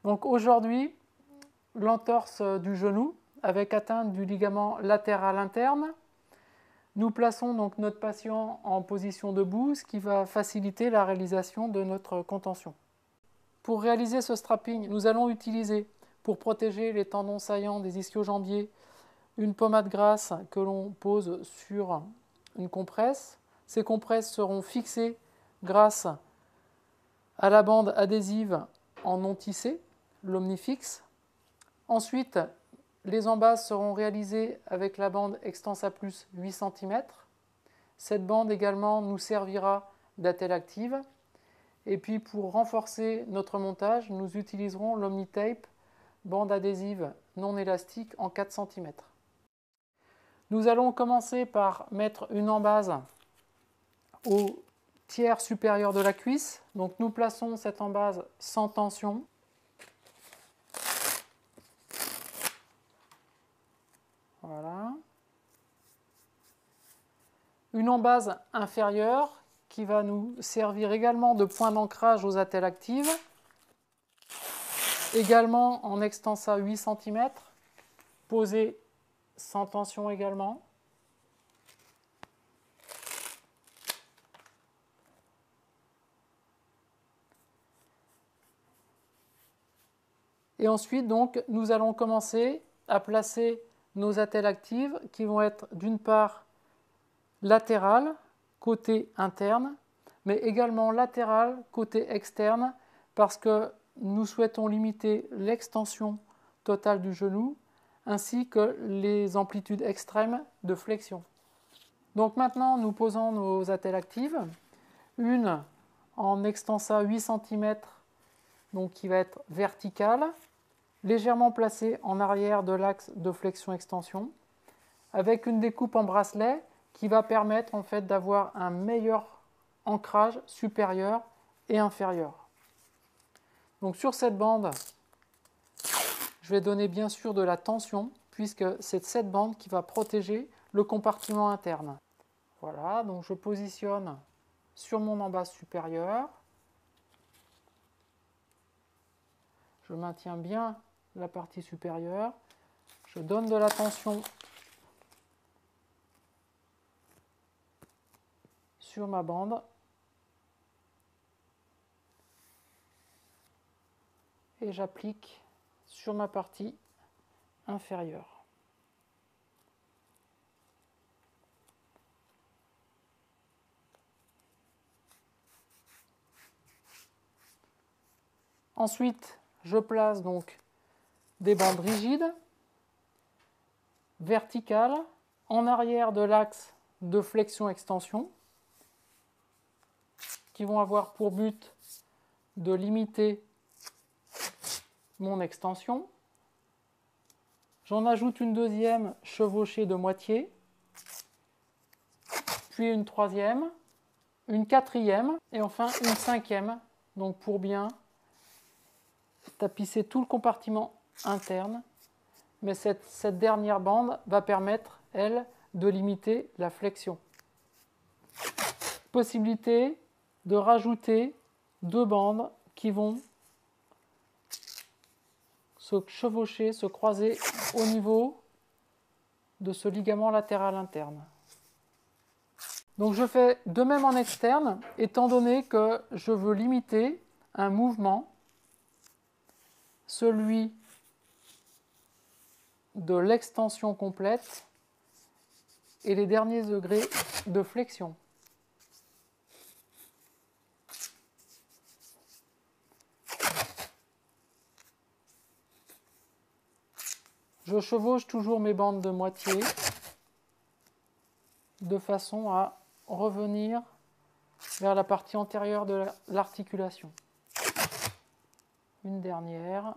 Donc aujourd'hui, l'entorse du genou avec atteinte du ligament latéral interne. Nous plaçons donc notre patient en position debout, ce qui va faciliter la réalisation de notre contention. Pour réaliser ce strapping, nous allons utiliser, pour protéger les tendons saillants des ischio-jambiers, une pommade grasse que l'on pose sur une compresse. Ces compresses seront fixées grâce à la bande adhésive en non tissé, l'Omnifix. Ensuite, les embases seront réalisées avec la bande Extensa Plus 8 cm. Cette bande également nous servira d'attelle active. Et puis pour renforcer notre montage, nous utiliserons l'Omnitape, bande adhésive non élastique en 4 cm. Nous allons commencer par mettre une embase au tiers supérieur de la cuisse. Donc nous plaçons cette embase sans tension. Voilà. Une embase inférieure qui va nous servir également de point d'ancrage aux attelles actives. Également en extensa 8 cm, posée sans tension également. Et ensuite, donc, nous allons commencer à placer nos attelles actives qui vont être d'une part latérales, côté interne, mais également latérales, côté externe, parce que nous souhaitons limiter l'extension totale du genou ainsi que les amplitudes extrêmes de flexion. Donc maintenant, nous posons nos attelles actives, une en extensa 8 cm, donc qui va être verticale, légèrement placée en arrière de l'axe de flexion-extension, avec une découpe en bracelet qui va permettre en fait d'avoir un meilleur ancrage supérieur et inférieur. Donc sur cette bande, je vais donner bien sûr de la tension puisque c'est cette bande qui va protéger le compartiment interne. Voilà, donc je positionne sur mon embase supérieure. Je maintiens bien la partie supérieure. Je donne de la tension sur ma bande. Et j'applique sur ma partie inférieure. Ensuite, je place donc des bandes rigides, verticales, en arrière de l'axe de flexion-extension, qui vont avoir pour but de limiter mon extension. J'en ajoute une deuxième chevauchée de moitié, puis une troisième, une quatrième et enfin une cinquième, donc pour bien tapisser tout le compartiment interne. Mais cette dernière bande va permettre, elle, de limiter la flexion. Possibilité de rajouter deux bandes qui vont se chevaucher, se croiser au niveau de ce ligament latéral interne. Donc je fais de même en externe, étant donné que je veux limiter un mouvement, celui de l'extension complète et les derniers degrés de flexion. Je chevauche toujours mes bandes de moitié de façon à revenir vers la partie antérieure de l'articulation. Une dernière.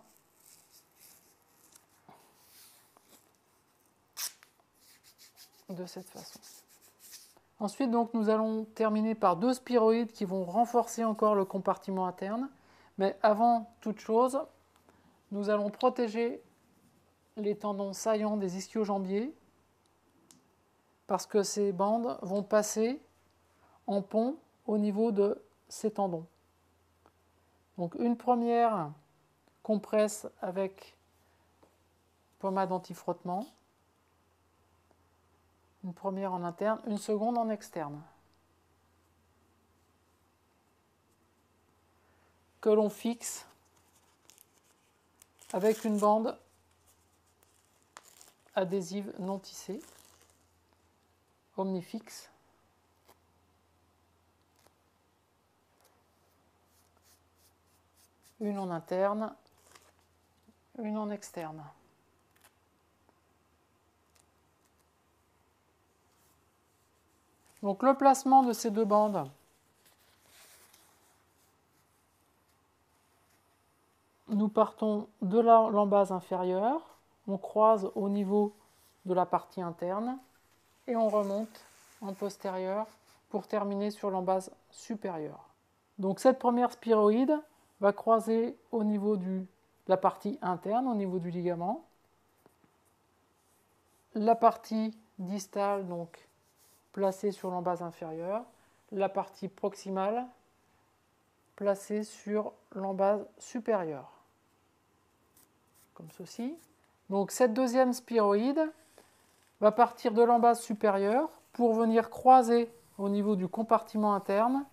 De cette façon. Ensuite, donc, nous allons terminer par deux spiroïdes qui vont renforcer encore le compartiment interne. Mais avant toute chose, nous allons protéger les tendons saillants des ischio-jambiers parce que ces bandes vont passer en pont au niveau de ces tendons. Donc une première compresse avec pommade anti-frottement. Une première en interne, une seconde en externe. Que l'on fixe avec une bande adhésive non tissée, Omnifix. Une en interne, une en externe. Donc le placement de ces deux bandes, nous partons de l'embase inférieure, on croise au niveau de la partie interne et on remonte en postérieur pour terminer sur l'embase supérieure. Donc cette première spiroïde va croiser au niveau de la partie interne, au niveau du ligament. La partie distale, donc placée sur l'embase inférieure, la partie proximale placée sur l'embase supérieure, comme ceci. Donc cette deuxième spiroïde va partir de l'embase supérieure pour venir croiser au niveau du compartiment interne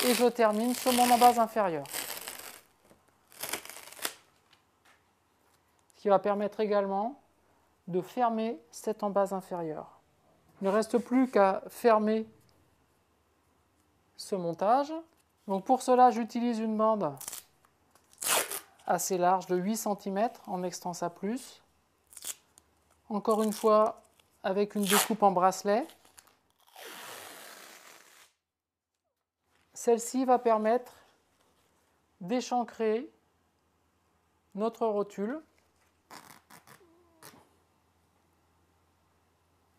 et je termine sur mon embase inférieure. Ce qui va permettre également de fermer cette embase inférieure. Il ne reste plus qu'à fermer ce montage. Donc pour cela, j'utilise une bande assez large de 8 cm en extensa plus. Encore une fois, avec une découpe en bracelet. Celle-ci va permettre d'échancrer notre rotule.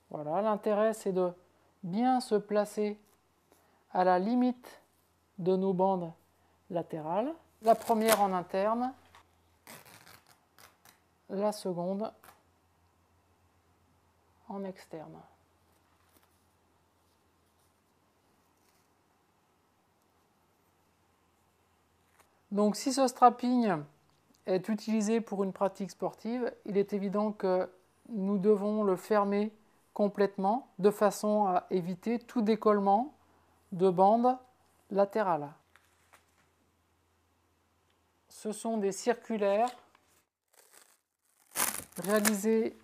Voilà, l'intérêt c'est de bien se placer à la limite de nos bandes latérales. La première en interne, la seconde en externe. Donc si ce strapping est utilisé pour une pratique sportive, il est évident que nous devons le fermer complètement de façon à éviter tout décollement de bandes latérales. Ce sont des circulaires réalisés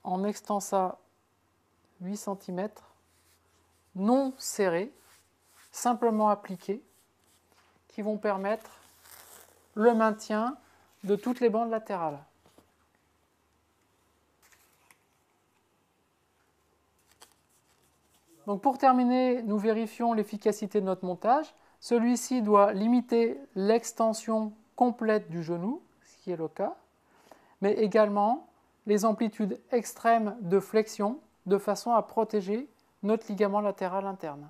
en extensa 8 cm, non serrés, simplement appliqués, qui vont permettre le maintien de toutes les bandes latérales. Donc pour terminer, nous vérifions l'efficacité de notre montage. Celui-ci doit limiter l'extension complète du genou, ce qui est le cas, mais également les amplitudes extrêmes de flexion de façon à protéger notre ligament latéral interne.